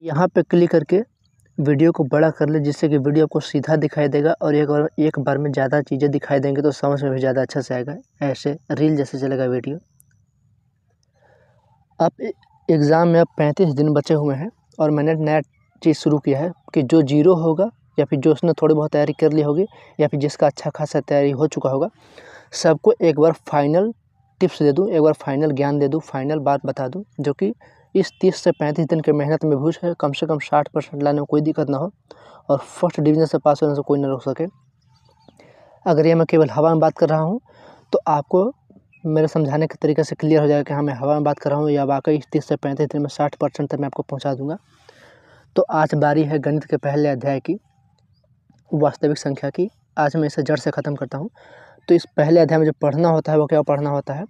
यहाँ पे क्लिक करके वीडियो को बड़ा कर ले, जिससे कि वीडियो आपको सीधा दिखाई देगा और एक बार में ज़्यादा चीज़ें दिखाई देंगे तो समझ में भी ज़्यादा अच्छा से आएगा। ऐसे रील जैसे चलेगा वीडियो। अब एग्ज़ाम में अब 35 दिन बचे हुए हैं और मैंने नया चीज़ शुरू किया है कि जो जीरो होगा या फिर जो उसने थोड़ी बहुत तैयारी कर ली होगी या फिर जिसका अच्छा खासा तैयारी हो चुका होगा, सबको एक बार फाइनल टिप्स दे दूँ, एक बार फाइनल ज्ञान दे दूँ, फाइनल बात बता दूँ, जो कि इस 30 से 35 दिन की मेहनत में भी है कम से कम 60% लाने में कोई दिक्कत ना हो और फर्स्ट डिवीज़न से पास होने से कोई ना रोक सके। अगर ये मैं केवल हवा में बात कर रहा हूँ तो आपको मेरे समझाने के तरीके से क्लियर हो जाएगा कि हाँ, मैं हवा में बात कर रहा हूँ या वाकई 30 से 35 दिन में 60% तक मैं आपको पहुँचा दूँगा। तो आज बारी है गणित के पहले अध्याय की, वास्तविक संख्या की। आज मैं इसे जड़ से ख़त्म करता हूँ। तो इस पहले अध्याय में जो पढ़ना होता है वो क्या पढ़ना होता है?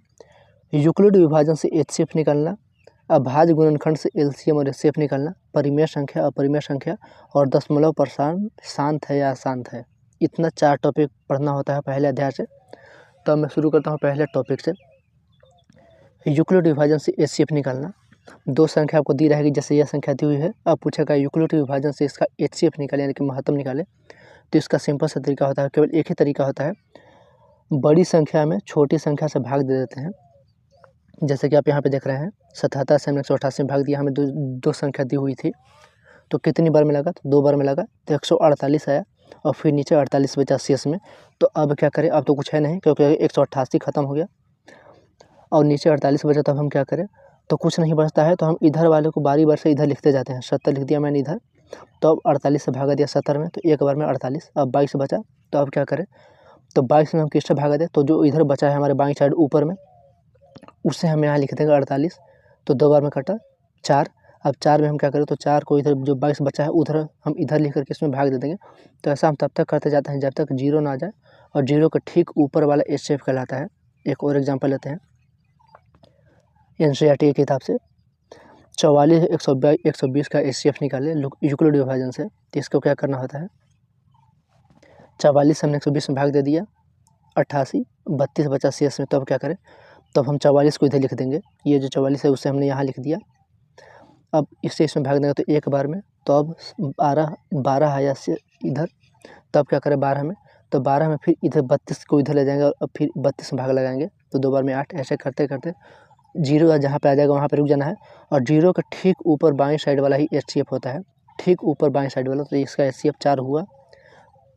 यूक्लिड विभाजन से एचसीएफ निकालना, अभाज्य गुणनखंड से एलसीएम और एचसीएफ निकालना, परिमेय संख्या, अपरिमेय संख्या और दशमलव प्रसारण शांत है या अशांत है। इतना 4 टॉपिक पढ़ना होता है पहले अध्याय से। तो मैं शुरू करता हूँ पहले टॉपिक से। यूक्लिड विभाजन से एचसीएफ निकालना। 2 संख्या आपको दी रहेगी, जैसे यह संख्या दी हुई है। अब पूछेगा यूक्लिड विभाजन से इसका एचसीएफ निकाले, यानी कि महत्तम निकाले। तो इसका सिंपल सा तरीका होता है, केवल एक ही तरीका होता है, बड़ी संख्या में छोटी संख्या से भाग दे देते हैं। जैसे कि आप यहाँ पे देख रहे हैं 77 से हमने 188 में भाग दिया, हमें दो संख्या दी हुई थी, तो कितनी बार में लगा? तो 2 बार में लगा, तो 148 आया और फिर नीचे 48 बचा शेष में। तो अब क्या करें? अब तो कुछ है नहीं, क्योंकि 188 खत्म हो गया और नीचे 48 बचा। तब हम क्या करें? तो कुछ नहीं बचता है, तो हम इधर वाले को बारी बार से इधर लिखते जाते हैं। 70 लिख दिया मैंने इधर, तो अब 48 से भागा दिया 70 में, तो एक बार में 48। अब 22 बचा, तो अब क्या करें? तो 22 में हम किससे भागा दें? तो जो इधर बचा है हमारे बाईं साइड ऊपर में, उससे हम यहाँ लिख देंगे 48। तो 2 बार में कटा 4। अब 4 में हम क्या करें? तो 4 को इधर जो 22 बचा है उधर हम इधर लिख करके इसमें भाग दे देंगे। तो ऐसा हम तब तक करते जाते हैं जब तक 0 ना आ जाए, और 0 के ठीक ऊपर वाला एचसीएफ कहलाता है। एक और एग्जाम्पल लेते हैं एनसीईआरटी की किताब से। 44 120 का एचसीएफ निकाले यूक्लिड विभाजन से। तो इसको क्या करना होता है? 44 हमने 120 में भाग दे दिया, 88, 32 बचा शेष में। तब क्या करें? तब हम 44 को इधर लिख देंगे, ये जो 44 है उसे हमने यहाँ लिख दिया। अब इससे इसमें भाग देंगे तो एक बार में, तो अब 12 आया से इधर। तब क्या करें? 12 में, तो 12 में फिर इधर 32 को इधर ले जाएंगे और अब फिर 32 में भाग लगाएंगे, तो 2 बार में 8। ऐसे करते करते 0 जहाँ पे आ जाएगा वहाँ पे रुक जाना है, और 0 का ठीक ऊपर बाईं साइड वाला ही एचसीएफ होता है, ठीक ऊपर बाईं साइड वाला। तो इसका एचसीएफ 4 हुआ।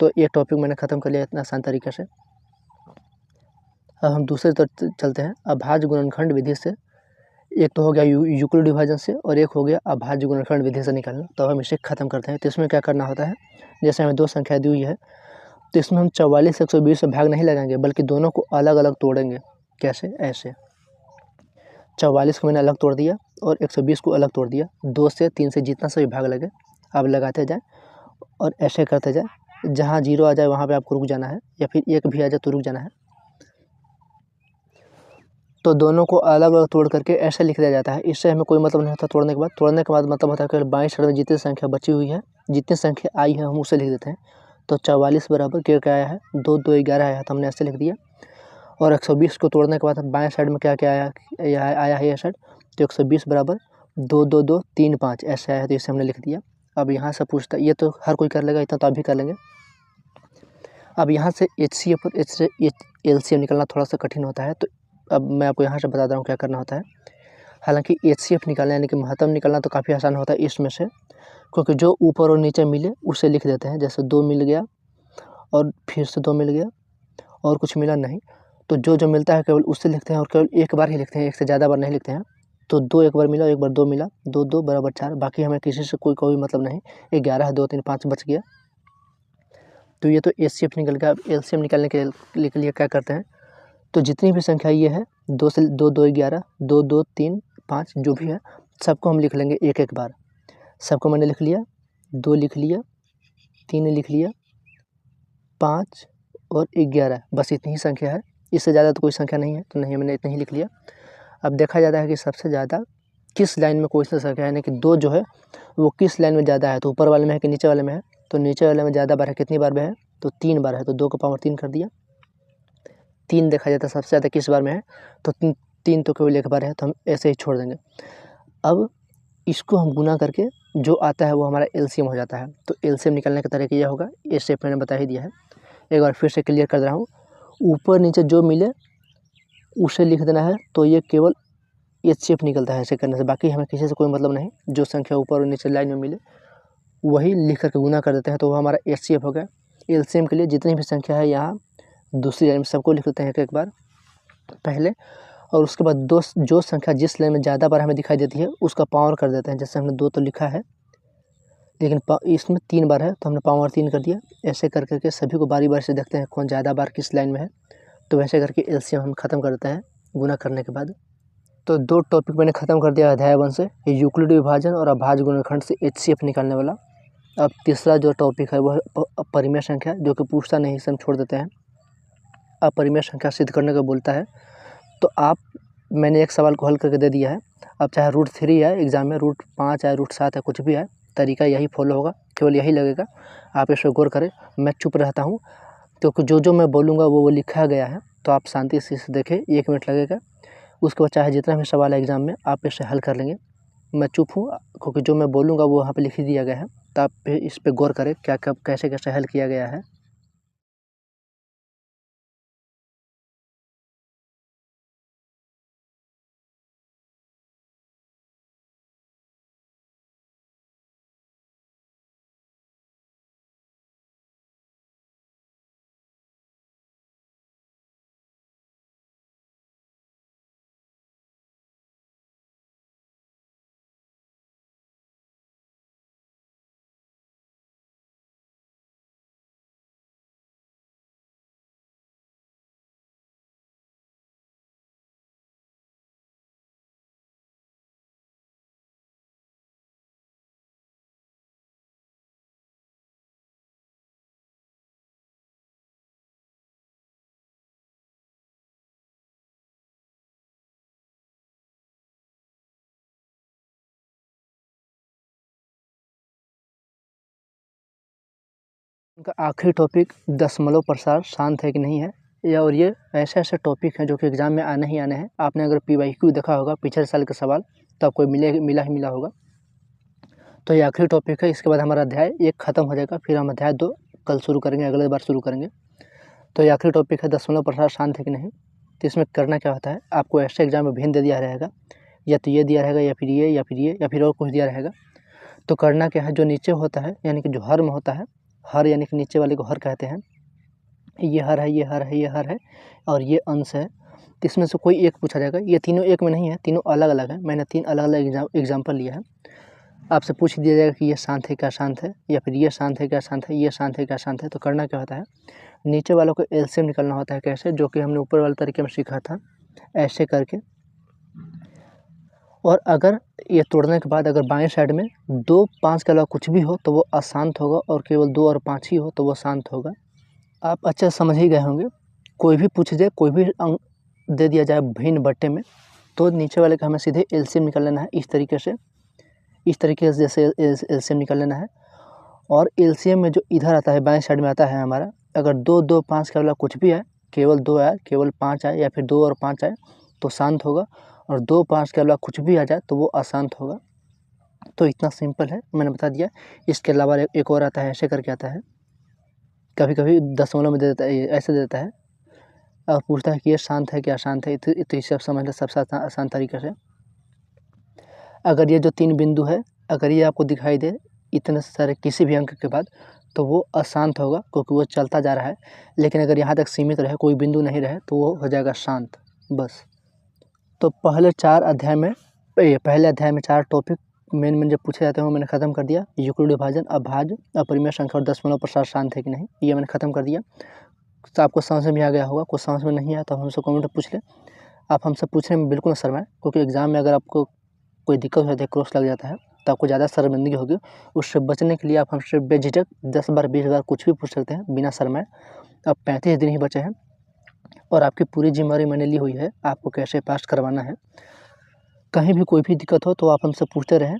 तो ये टॉपिक मैंने ख़त्म कर लिया इतना आसान तरीके से। अब हम दूसरे तरफ चलते हैं, अभाज्य गुणनखंड विधि से। एक तो हो गया यूक्लिड विभाजन से और एक हो गया अभाज्य गुणनखंड विधि से निकालना। तो हम इसे ख़त्म करते हैं। तो इसमें क्या करना होता है? जैसे हमें 2 संख्या दी हुई है, तो इसमें हम 44 से 120 में भाग नहीं लगाएंगे, बल्कि दोनों को अलग अलग तोड़ेंगे। कैसे? ऐसे 44 को मैंने अलग तोड़ दिया और 120 को अलग तोड़ दिया। 2 से 3 से जितना सा भी भाग लगे अब लगाते जाएँ और ऐसे करते जाएँ। जहाँ 0 आ जाए वहाँ पे आपको रुक जाना है, या फिर 1 भी आ जाए तो रुक जाना है। तो दोनों को अलग अलग तोड़ करके ऐसे लिख दिया जाता है। इससे हमें कोई मतलब नहीं होता तोड़ने के बाद। तोड़ने के बाद मतलब होता है कि बाईं साइड में जितनी संख्या बची हुई है, जितनी संख्या आई है, हम उसे लिख देते हैं। तो 44 बराबर क्या आया है? 2 2 11 आया है, तो हमने ऐसे लिख दिया। और 120 को तोड़ने के बाद बाएं साइड में क्या क्या आया है ये साइड, तो 120 बराबर 2 2 2 3 5 ऐसे आया है, तो इसे हमने लिख दिया। अब यहाँ से पूछता है, ये तो हर कोई कर लेगा, इतना तो आप भी कर लेंगे। अब यहाँ से एचसीएफ और एलसीएम निकलना थोड़ा सा कठिन होता है, तो अब मैं आपको यहाँ से बता रहा हूँ क्या करना होता है। हालांकि एचसीएफ निकालना यानी कि महत्तम निकालना तो काफ़ी आसान होता है इसमें से, क्योंकि जो ऊपर और नीचे मिले उसे लिख देते हैं। जैसे 2 मिल गया और फिर से 2 मिल गया और कुछ मिला नहीं, तो जो मिलता है केवल उससे लिखते हैं और केवल एक बार ही लिखते हैं, एक से ज़्यादा बार नहीं लिखते हैं। तो 2 एक बार मिला, एक बार 2 मिला, 2 2 बराबर 4। बाकी हमें किसी से कोई मतलब नहीं। 11 2 3 5 बच गया। तो ये तो एचसीएफ निकल गया। अब एलसीएम निकालने के लिए क्या करते हैं? तो जितनी भी संख्या ये है, 2 से 2 2 11, 2 2 3 5 जो भी है, सबको हम लिख लेंगे एक एक बार। सबको मैंने लिख लिया, 2 लिख लिया, 3 लिख लिया, 5 और 11, बस इतनी ही संख्या है। इससे ज़्यादा तो कोई संख्या नहीं है, तो नहीं, मैंने इतना ही लिख लिया। अब देखा जाता है कि सबसे ज़्यादा किस लाइन में कोई सा संख्या है, यानी कि 2 जो है वो किस लाइन में ज़्यादा है, तो ऊपर वाले में है कि नीचे वाले में है। तो नीचे वाले में ज़्यादा बार है, कितनी बार में है? तो 3 बार है, तो 2 का पावर 3 कर दिया। 3 देखा जाता है सबसे ज़्यादा किस बार में है, तो 3 तो केवल एक बार है, तो हम ऐसे ही छोड़ देंगे। अब इसको हम गुना करके जो आता है वो हमारा एलसीएम हो जाता है। तो एलसीएम निकालने का तरीका यह होगा, ये स्टेप मैंने बता ही दिया है, एक बार फिर से क्लियर कर रहा हूँ। ऊपर नीचे जो मिले उसे लिख देना है, तो ये केवल एचसीएफ निकलता है ऐसे करने से, बाकी हमें किसी से कोई मतलब नहीं। जो संख्या ऊपर और नीचे लाइन में मिले वही लिख करके गुना कर देते हैं, तो वो हमारा एचसीएफ हो गया। एलसीएम के लिए जितनी भी संख्या है यहाँ दूसरी लाइन में सबको लिख देते हैं एक बार पहले, और उसके बाद जो संख्या जिस लाइन में ज़्यादा बार हमें दिखाई देती है उसका पावर कर देते हैं। जैसे हमने 2 तो लिखा है, लेकिन इसमें 3 बार है तो हमने पावर 3 कर दिया। ऐसे कर करके सभी को बारी बारी से देखते हैं कौन ज़्यादा बार किस लाइन में है, तो वैसे करके एलसीएम हम ख़त्म कर देते हैं गुना करने के बाद। तो 2 टॉपिक मैंने ख़त्म कर दिया अध्याय 1 से, यूक्लिड विभाजन और अभाज्य गुणनखंड से एचसीएफ निकालने वाला। अब तीसरा जो टॉपिक है वह अपरिमेय संख्या, जो कि पूछता नहीं, इसे हम छोड़ देते हैं। अपरिमेय संख्या सिद्ध करने को बोलता है, तो मैंने एक सवाल को हल करके दे दिया है। अब चाहे √3 है एग्ज़ाम में, √5 है, √7 है, कुछ भी है, तरीका यही फॉलो होगा, केवल यही लगेगा, आप इस पर गौर करें। मैं चुप रहता हूँ क्योंकि जो मैं बोलूँगा वो लिखा गया है, तो आप शांति से इसे देखें, 1 मिनट लगेगा। उसके बाद चाहे जितना भी सवाल है एग्ज़ाम में आप इसे हल कर लेंगे। मैं चुप हूँ क्योंकि जो मैं बोलूँगा वो वहाँ पे लिख दिया गया है, तो आप इस पे गौर करें क्या कब कैसे कैसे हल किया गया है। उनका आखिरी टॉपिक दशमलव प्रसार शांत है कि नहीं है, और ये ऐसे टॉपिक हैं जो कि एग्ज़ाम में आने ही आने हैं। आपने अगर PYQ देखा होगा पिछले साल का सवाल, तो आपको मिला होगा। तो ये आखिरी टॉपिक है, इसके बाद हमारा अध्याय 1 ख़त्म हो जाएगा, फिर हम अध्याय 2 कल शुरू करेंगे, अगले बार शुरू करेंगे। तो ये आखिरी टॉपिक है दशमलव प्रसार शांत है कि नहीं। तो इसमें करना क्या होता है, आपको ऐसे एग्जाम में भिन्न दे दिया रहेगा, या तो ये दिया रहेगा, या फिर ये, या फिर ये, या फिर और कुछ दिया रहेगा। तो करना क्या है, जो नीचे होता है यानी कि जो हर में होता है, हर यानी कि नीचे वाले को हर कहते हैं, ये हर है, ये हर है, ये हर है, और ये अंश है। तो इसमें से कोई एक पूछा जाएगा। ये तीनों एक में नहीं है, तीनों अलग अलग है। मैंने 3 अलग अलग एग्जाम्पल लिया है। आपसे पूछ दिया जाएगा कि ये शांत है क्या शांत है, या फिर ये शांत है क्या शांत है, ये शांत है क्या शांत है। तो करना क्या होता है, नीचे वालों को एलसीएम निकालना होता है। कैसे, जो कि हमने ऊपर वाले तरीके में सीखा था, ऐसे करके। और अगर ये तोड़ने के बाद अगर बाएं साइड में 2, 5 के अलावा कुछ भी हो तो वो अशांत होगा, और केवल 2 और 5 ही हो तो वो शांत होगा। आप अच्छे से समझ ही गए होंगे। कोई भी पूछ दे, कोई भी अंक दे दिया जाए भिन्न बट्टे में, तो नीचे वाले का हमें सीधे एलसीएम निकाल लेना है। इस तरीके से जैसे एलसीएम निकाल लेना है। और एलसीएम में जो इधर आता है, बाएं साइड में आता है हमारा, अगर 2, 2, 5 के अलावा कुछ भी है, केवल 2 आए, केवल 5 आए, या फिर 2 और 5 आए तो शांत होगा, और 2, 5 के अलावा कुछ भी आ जाए तो वो अशांत होगा। तो इतना सिंपल है, मैंने बता दिया। इसके अलावा एक और आता है, ऐसे करके आता है, कभी कभी दशमलव में दे देता है, ऐसे दे देता है, और पूछता है कि ये शांत है क्या शांत है। तो इसे आप समझ लें सबसे आसान तरीके से। अगर ये जो 3 बिंदु है, अगर ये आपको दिखाई दे इतने सारे किसी भी अंक के बाद, तो वो अशांत होगा क्योंकि वो चलता जा रहा है। लेकिन अगर यहाँ तक सीमित रहे, कोई बिंदु नहीं रहे, तो वो हो जाएगा शांत, बस। तो पहले अध्याय में 4 टॉपिक मेन जो पूछे जाते हैं वो मैंने ख़त्म कर दिया। यूक्लिड विभाजन, अभाज्य, अपरिमेय संख्या और दशमलव प्रसार शांत है कि नहीं, ये मैंने ख़त्म कर दिया। तो आपको समझ में आ गया होगा। कुछ समझ में नहीं आया तो हमसे कमेंट में पूछ लें। आप हमसे पूछने में बिल्कुल न शर्माएं, क्योंकि एग्ज़ाम में अगर आपको कोई दिक्कत हो जाती है, क्रॉस लग जाता है, तो आपको ज़्यादा शर्मिंदगी होगी। उससे बचने के लिए आप हमसे बेझिझक 10 बार 20 बार कुछ भी पूछ सकते हैं बिना शर्माए। अब 35 दिन ही बचे हैं, और आपकी पूरी जिम्मेदारी मैंने ली हुई है आपको कैसे पास करवाना है। कहीं भी कोई भी दिक्कत हो तो आप हमसे पूछते रहें।